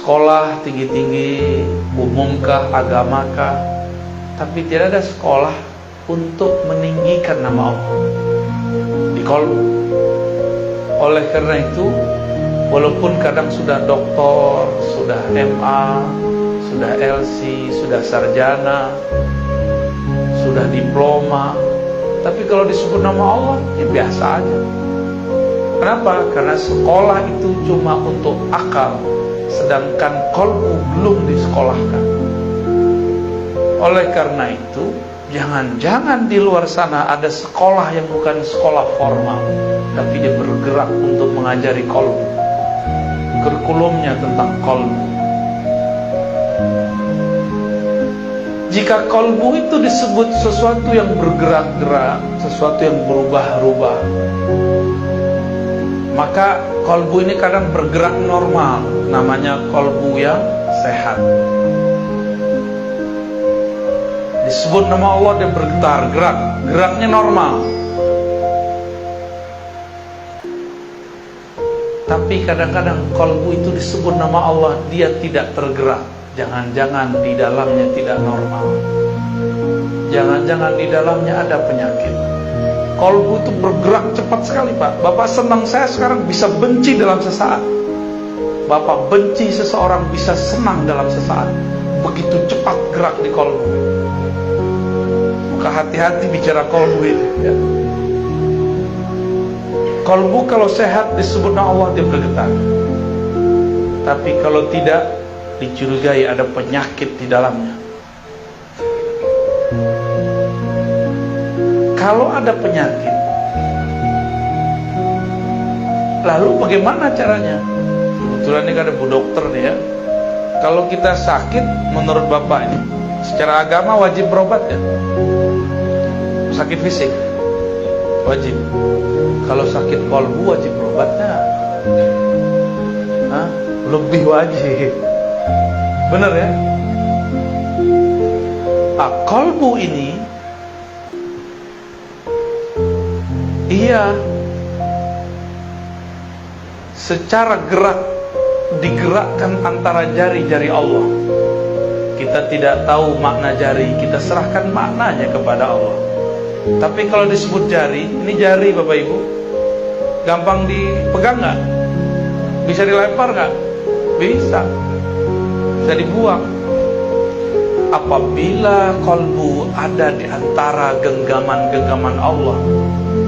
sekolah tinggi-tinggi, umumkah, agamakah, tapi tidak ada sekolah untuk meninggikan nama Allah di kolbu. Oleh karena itu, walaupun kadang sudah doktor, sudah MA, sudah LC, sudah sarjana, sudah diploma, tapi kalau disebut nama Allah, ya biasa aja. Kenapa? Karena sekolah itu cuma untuk akal, sedangkan kolbu belum disekolahkan. Oleh karena itu, jangan-jangan di luar sana ada sekolah yang bukan sekolah formal, tapi dia bergerak untuk mengajari kolbu. Kurikulumnya tentang kolbu. Jika kolbu itu disebut sesuatu yang bergerak-gerak, sesuatu yang berubah-ubah, maka kolbu ini kadang bergerak normal, namanya kolbu yang sehat. Disebut nama Allah, dia bergetar, geraknya normal. Tapi kadang-kadang kolbu itu disebut nama Allah, dia tidak tergerak. Jangan-jangan di dalamnya tidak normal. Jangan-jangan di dalamnya ada penyakit. Kolbu itu bergerak cepat sekali, Pak. Bapak senang, saya sekarang bisa benci dalam sesaat. Bapak benci seseorang bisa senang dalam sesaat. Begitu cepat gerak di kolbu. Maka hati-hati bicara kolbu ini, ya. Kolbu kalau sehat disebut nama Allah, dia bergetar. Tapi kalau tidak, dicurigai ada penyakit di dalamnya. Kalau ada penyakit, lalu bagaimana caranya? Kebetulan ini ada Bu Dokter nih ya. Kalau kita sakit, menurut Bapak ini, secara agama wajib berobat ya? Sakit fisik wajib. Kalau sakit kolbu wajib berobatnya? Lebih wajib. Benar ya? Kolbu ini, iya, secara gerak digerakkan antara jari-jari Allah. Kita tidak tahu makna jari, kita serahkan maknanya kepada Allah. Tapi kalau disebut jari, ini jari Bapak Ibu, gampang dipegang nggak? Bisa dilempar nggak? Bisa dibuang. Apabila kolbu ada di antara genggaman-genggaman Allah,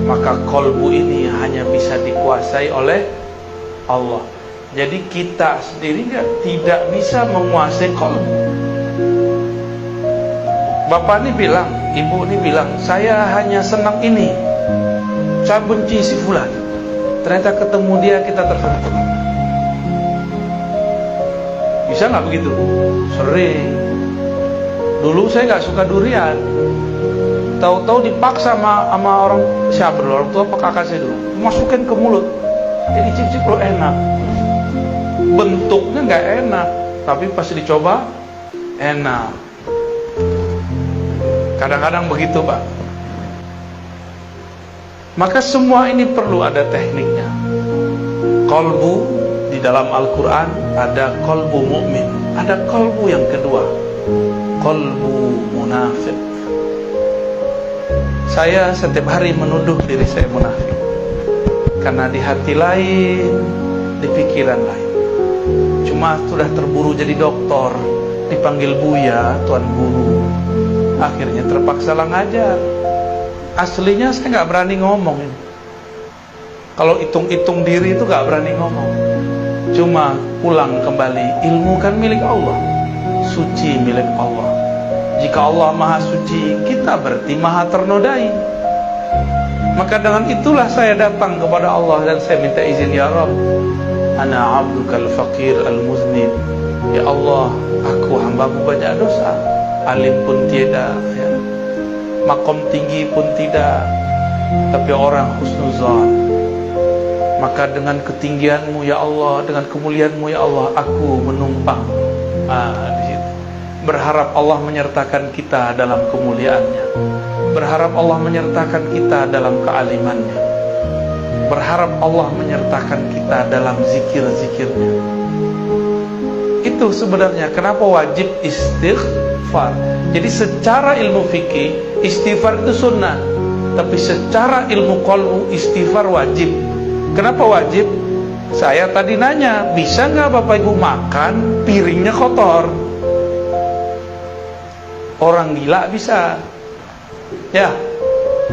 maka kolbu ini hanya bisa dikuasai oleh Allah. Jadi kita sendiri tidak bisa menguasai kolbu. Bapak ini bilang, ibu ini bilang, saya hanya senang ini, saya benci si fulan. Ternyata ketemu dia kita tersentuh. Bisa nggak begitu? Sering. Dulu saya nggak suka durian. Tahu-tahu dipaksa sama orang siapa dulu, orang tua apa kakak saya dulu, masukin ke mulut. Jadi cip-cip lo enak. Bentuknya nggak enak, tapi pas dicoba enak. Kadang-kadang begitu, Pak. Maka semua ini perlu ada tekniknya. Kolbu di dalam Al-Quran ada kolbu mukmin, ada kolbu yang kedua, kolbu munafik. Saya setiap hari menuduh diri saya munafik, karena di hati lain, di pikiran lain. Cuma sudah terburu jadi doktor, dipanggil Buya, Tuan Guru, akhirnya terpaksa ngajar. Aslinya saya nggak berani ngomong ini. Kalau hitung-hitung diri itu nggak berani ngomong. Cuma pulang kembali, ilmu kan milik Allah, suci milik Allah. Jika Allah maha suci, kita berarti maha ternodai. Maka dengan itulah saya datang kepada Allah dan saya minta izin, ya Rabb, ana abdukal faqir al-muznib. Ya Allah, aku hambamu banyak dosa, alim pun tiada, ya. Makom tinggi pun tidak, tapi orang husnuzan. Maka dengan ketinggianmu ya Allah, dengan kemuliaanmu ya Allah, aku menumpang di situ. Berharap Allah menyertakan kita dalam kemuliaannya, berharap Allah menyertakan kita dalam kealimannya, berharap Allah menyertakan kita dalam zikir-zikirnya. itu sebenarnya kenapa wajib istighfar. Jadi secara ilmu fikih istighfar itu sunnah, tapi secara ilmu qalbu istighfar wajib. Kenapa wajib? Saya tadi nanya, bisa nggak Bapak Ibu makan piringnya kotor? Orang gila bisa. Ya,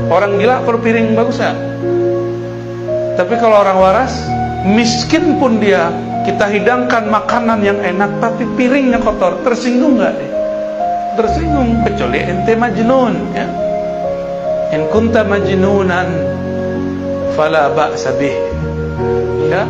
orang gila berpiring bagus ya. Tapi kalau orang waras, miskin pun dia, kita hidangkan makanan yang enak tapi piringnya kotor, tersinggung nggak deh? Tersinggung, kecuali ente majnun ya. In kunta majnunan fala ba'sa bih. Ya,